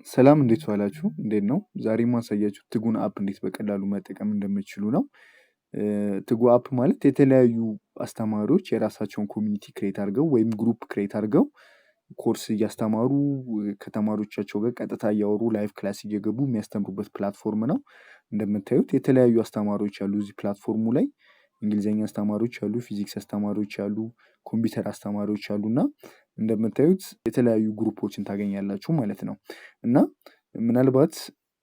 ሰላም እንዴት ዋላችሁ? እንዴት ነው? ዛሬ ማሳያችሁ ትጉን አፕ እንዴት በቀላሉ መጠቀም እንደምትችሉ ነው። ትጉ አፕ ማለት የተለያዩ አስተማሪዎች የራሳቸውን ኮሚኒቲ ክሬት አድርገው ወይም ግሩፕ ክሬት አድርገው ኮርስ እያስተማሩ ከተማሪዎቻቸው ጋር ቀጥታ እያወሩ ላይቭ ክላስ እየገቡ የሚያስተምሩበት ፕላትፎርም ነው። እንደምታዩት የተለያዩ አስተማሪዎች አሉ እዚህ ፕላትፎርሙ ላይ። እንግሊዝኛ አስተማሪዎች አሉ፣ ፊዚክስ አስተማሪዎች አሉ፣ ኮምፒውተር አስተማሪዎች አሉ እና እንደምታዩት የተለያዩ ግሩፖችን ታገኛላችሁ ማለት ነው። እና ምናልባት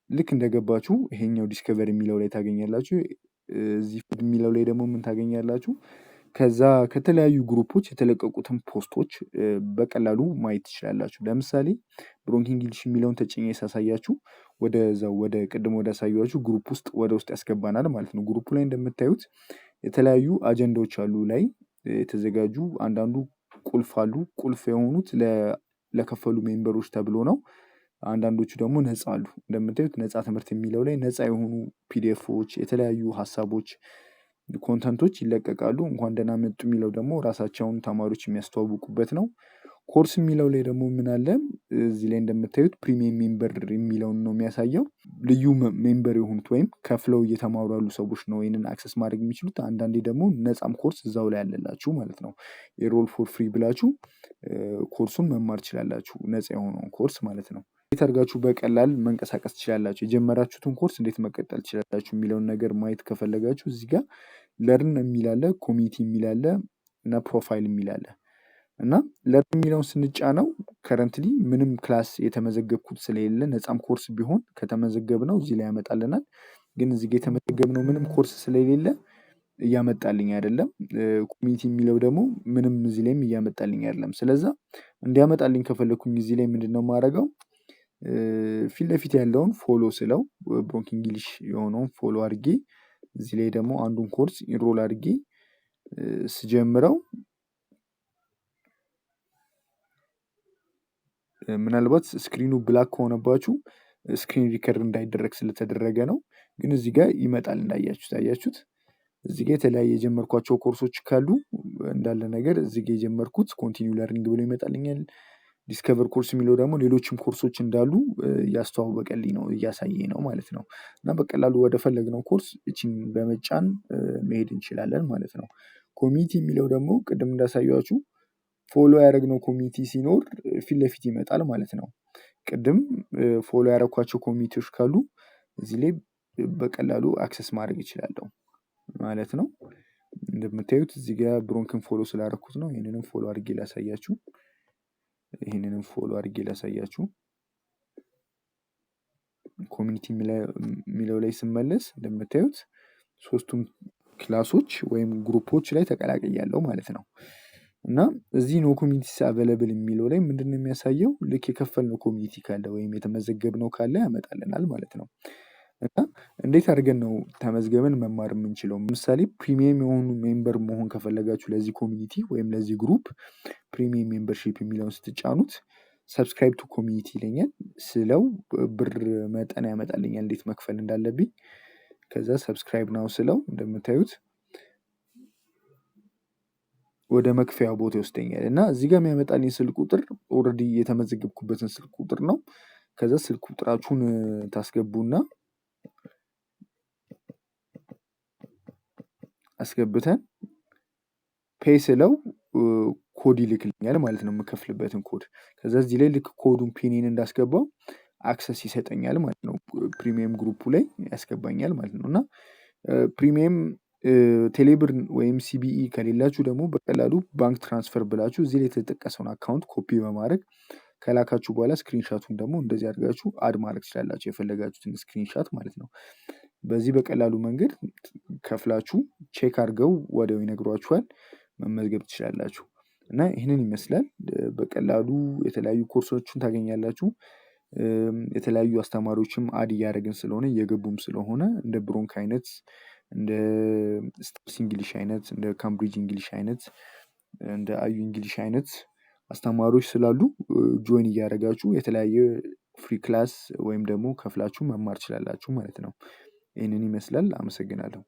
ልክ እንደገባችሁ ይሄኛው ዲስከቨር የሚለው ላይ ታገኛላችሁ። እዚህ የሚለው ላይ ደግሞ ምን ታገኛላችሁ? ከዛ ከተለያዩ ግሩፖች የተለቀቁትን ፖስቶች በቀላሉ ማየት ትችላላችሁ። ለምሳሌ ብሮንክ እንግሊሽ የሚለውን ተጭኜ ሳሳያችሁ ወደዛው ወደ ቅድም ወደ አሳያችሁ ግሩፕ ውስጥ ወደ ውስጥ ያስገባናል ማለት ነው። ግሩፑ ላይ እንደምታዩት የተለያዩ አጀንዳዎች አሉ ላይ የተዘጋጁ። አንዳንዱ ቁልፍ አሉ። ቁልፍ የሆኑት ለከፈሉ ሜምበሮች ተብሎ ነው። አንዳንዶቹ ደግሞ ነፃ አሉ። እንደምታዩት ነፃ ትምህርት የሚለው ላይ ነፃ የሆኑ ፒዲኤፎች፣ የተለያዩ ሀሳቦች፣ ኮንተንቶች ይለቀቃሉ። እንኳን ደህና መጡ የሚለው ደግሞ ራሳቸውን ተማሪዎች የሚያስተዋውቁበት ነው። ኮርስ የሚለው ላይ ደግሞ ምን አለ? እዚህ ላይ እንደምታዩት ፕሪሚየም ሜምበር የሚለውን ነው የሚያሳየው። ልዩ ሜምበር የሆኑት ወይም ከፍለው እየተማሩ ያሉ ሰዎች ነው ይህንን አክሰስ ማድረግ የሚችሉት። አንዳንዴ ደግሞ ነፃም ኮርስ እዛው ላይ ያለላችሁ ማለት ነው። የሮል ፎር ፍሪ ብላችሁ ኮርሱን መማር ትችላላችሁ። ነፃ የሆነውን ኮርስ ማለት ነው። እንዴት አድርጋችሁ በቀላል መንቀሳቀስ ትችላላችሁ፣ የጀመራችሁትን ኮርስ እንዴት መቀጠል ትችላላችሁ የሚለውን ነገር ማየት ከፈለጋችሁ እዚህ ጋር ለርን የሚላለ፣ ኮሚኒቲ የሚላለ እና ፕሮፋይል የሚላለ እና ለርን የሚለውን ስንጫነው ከረንትሊ ምንም ክላስ የተመዘገብኩት ስለሌለ ነፃም ኮርስ ቢሆን ከተመዘገብነው እዚህ ላይ ያመጣልናል። ግን እዚህ ጋር የተመዘገብነው ምንም ኮርስ ስለሌለ እያመጣልኝ አይደለም። ኮሚኒቲ የሚለው ደግሞ ምንም እዚህ ላይም እያመጣልኝ አይደለም። ስለዛ እንዲያመጣልኝ ከፈለኩኝ እዚህ ላይ ምንድነው የማደርገው? ፊት ለፊት ያለውን ፎሎ ስለው ብሮንክ እንግሊሽ የሆነውን ፎሎ አድርጌ እዚህ ላይ ደግሞ አንዱን ኮርስ ኢንሮል አድርጌ ስጀምረው ምናልባት ስክሪኑ ብላክ ከሆነባችሁ ስክሪን ሪከርድ እንዳይደረግ ስለተደረገ ነው። ግን እዚህ ጋር ይመጣል እንዳያችሁት። አያችሁት? እዚህ ጋር የተለያየ የጀመርኳቸው ኮርሶች ካሉ እንዳለ ነገር እዚህ ጋር የጀመርኩት ኮንቲኒው ለርኒንግ ብሎ ይመጣልኛል። ዲስከቨር ኮርስ የሚለው ደግሞ ሌሎችም ኮርሶች እንዳሉ እያስተዋወቀልኝ ነው፣ እያሳየኝ ነው ማለት ነው። እና በቀላሉ ወደ ፈለግነው ኮርስ እቺን በመጫን መሄድ እንችላለን ማለት ነው። ኮሚኒቲ የሚለው ደግሞ ቅድም እንዳሳያችሁ ፎሎ ያደረግነው ኮሚኒቲ ሲኖር ፊት ለፊት ይመጣል ማለት ነው። ቅድም ፎሎ ያደረኳቸው ኮሚኒቲዎች ካሉ እዚህ ላይ በቀላሉ አክሰስ ማድረግ ይችላለሁ ማለት ነው። እንደምታዩት እዚህ ጋር ብሮንክን ፎሎ ስላደረኩት ነው። ይህንንም ፎሎ አድርጌ ላሳያችሁ። ኮሚኒቲ የሚለው ላይ ስመለስ እንደምታዩት ሶስቱም ክላሶች ወይም ግሩፖች ላይ ተቀላቅያለሁ ማለት ነው። እና እዚህ ኖ ኮሚኒቲስ አቬለብል የሚለው ላይ ምንድነው የሚያሳየው? ልክ የከፈልነው ኮሚኒቲ ካለ ወይም የተመዘገብነው ካለ ያመጣልናል ማለት ነው። እና እንዴት አድርገን ነው ተመዝገበን መማር የምንችለው? ምሳሌ ፕሪሚየም የሆኑ ሜምበር መሆን ከፈለጋችሁ ለዚህ ኮሚኒቲ ወይም ለዚህ ግሩፕ ፕሪሚየም ሜምበርሺፕ የሚለውን ስትጫኑት ሰብስክራይብ ቱ ኮሚኒቲ ይለኛል። ስለው ብር መጠን ያመጣልኛል እንዴት መክፈል እንዳለብኝ። ከዛ ሰብስክራይብ ናው ስለው እንደምታዩት ወደ መክፈያ ቦታ ይወስደኛል። እና እዚህ ጋር የሚያመጣልኝ ስልክ ቁጥር ኦልሬዲ የተመዘገብኩበትን ስልክ ቁጥር ነው። ከዛ ስልክ ቁጥራችሁን ታስገቡና አስገብተን ፔይ ስለው ኮድ ይልክልኛል ማለት ነው፣ የምከፍልበትን ኮድ። ከዛ እዚህ ላይ ልክ ኮዱን ፒኔን እንዳስገባው አክሰስ ይሰጠኛል ማለት ነው። ፕሪሚየም ግሩፑ ላይ ያስገባኛል ማለት ነው። እና ፕሪሚየም ቴሌብር ወይም ሲቢኢ ከሌላችሁ ደግሞ በቀላሉ ባንክ ትራንስፈር ብላችሁ እዚህ ላይ የተጠቀሰውን አካውንት ኮፒ በማድረግ ከላካችሁ በኋላ ስክሪንሻቱን ደግሞ እንደዚህ አድርጋችሁ አድ ማድረግ ትችላላችሁ፣ የፈለጋችሁትን ስክሪንሻት ማለት ነው። በዚህ በቀላሉ መንገድ ከፍላችሁ ቼክ አድርገው ወዲያው ይነግሯችኋል፣ መመዝገብ ትችላላችሁ። እና ይህንን ይመስላል። በቀላሉ የተለያዩ ኮርሶችን ታገኛላችሁ። የተለያዩ አስተማሪዎችም አድ እያደረግን ስለሆነ እየገቡም ስለሆነ እንደ ብሮንክ አይነት፣ እንደ ስታርስ እንግሊሽ አይነት፣ እንደ ካምብሪጅ እንግሊሽ አይነት፣ እንደ አዩ እንግሊሽ አይነት አስተማሪዎች ስላሉ ጆይን እያደረጋችሁ የተለያየ ፍሪ ክላስ ወይም ደግሞ ከፍላችሁ መማር ትችላላችሁ ማለት ነው። ይህንን ይመስላል። አመሰግናለሁ።